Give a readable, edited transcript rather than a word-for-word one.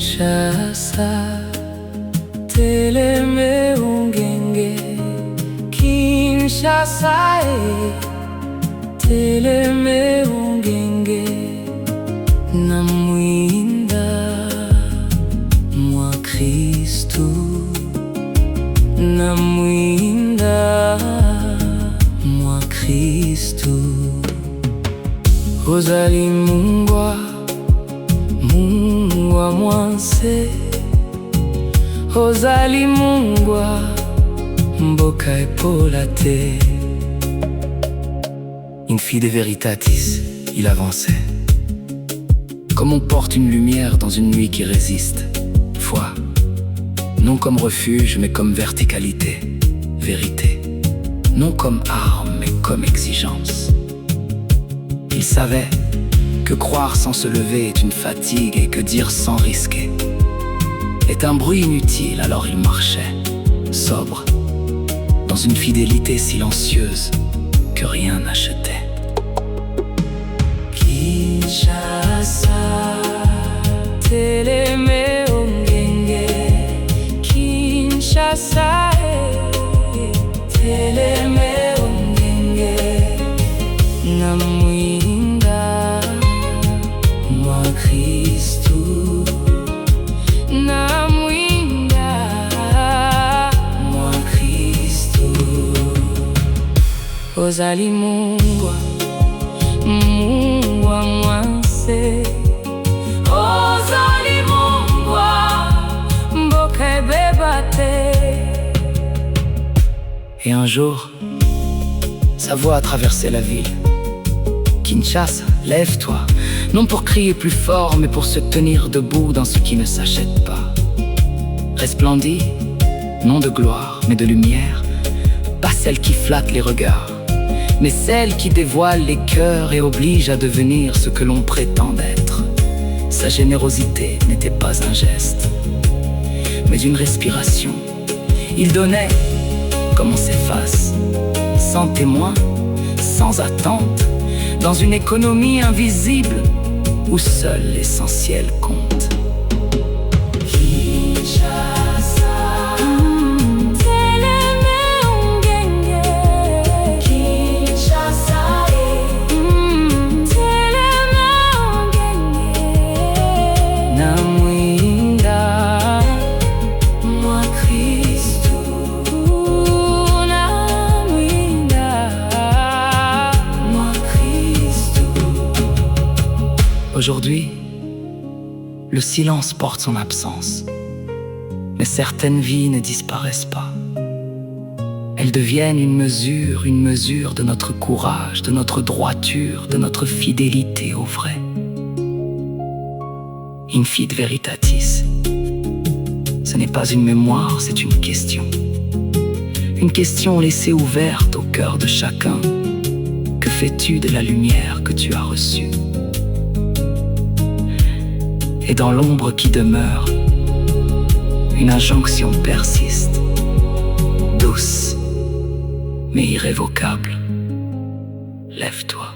Kinshasa, teleme ungenge. Kinshasa, teleme ungenge. Namwinda mwa Kristu, namwinda mwa Kristu. Ozali mungwa, mungwa mwanse. Ozali mungwa, mboka epola te. In fide veritatis, il avançait. Comme on porte une lumière dans une nuit qui résiste. Foi, non comme refuge, mais comme verticalité. Vérité, non comme arme, mais comme exigence. Il savait que croire sans se lever est une fatigue et que dire sans risquer est un bruit inutile. Alors il marchait, sobre, dans une fidélité silencieuse que rien n'achetait. Kinshasa, teleme ungenge. Kinshasa, teleme ungenge. Namwinda mwa Kristu, namwinda mwa Kristu. Ozali mungwa, mungwa mwanse. Ozali mungwa, mboka ebeba te. Et un jour, sa voix a traversé la ville. Kinshasa, lève-toi, non pour crier plus fort, mais pour se tenir debout dans ce qui ne s'achète pas. Resplendis, non de gloire, mais de lumière, pas celle qui flatte les regards, mais celle qui dévoile les cœurs et oblige à devenir ce que l'on prétend être. Sa générosité n'était pas un geste, mais une respiration. Il donnait comme on s'efface, sans témoin, sans attente, dans une économie invisible où seul l'essentiel compte. Kinshasa, teleme ungenge. Kinshasa, teleme ungenge. Namwinda mwa Kristu, namwinda mwa Kristu. Aujourd'hui, le silence porte son absence, mais certaines vies ne disparaissent pas. Elles deviennent une mesure de notre courage, de notre droiture, de notre fidélité au vrai. In fide veritatis, ce n'est pas une mémoire, c'est une question. Une question laissée ouverte au cœur de chacun. Que fais-tu de la lumière que tu as reçue? Et dans l'ombre qui demeure, une injonction persiste, douce mais irrévocable. Lève-toi.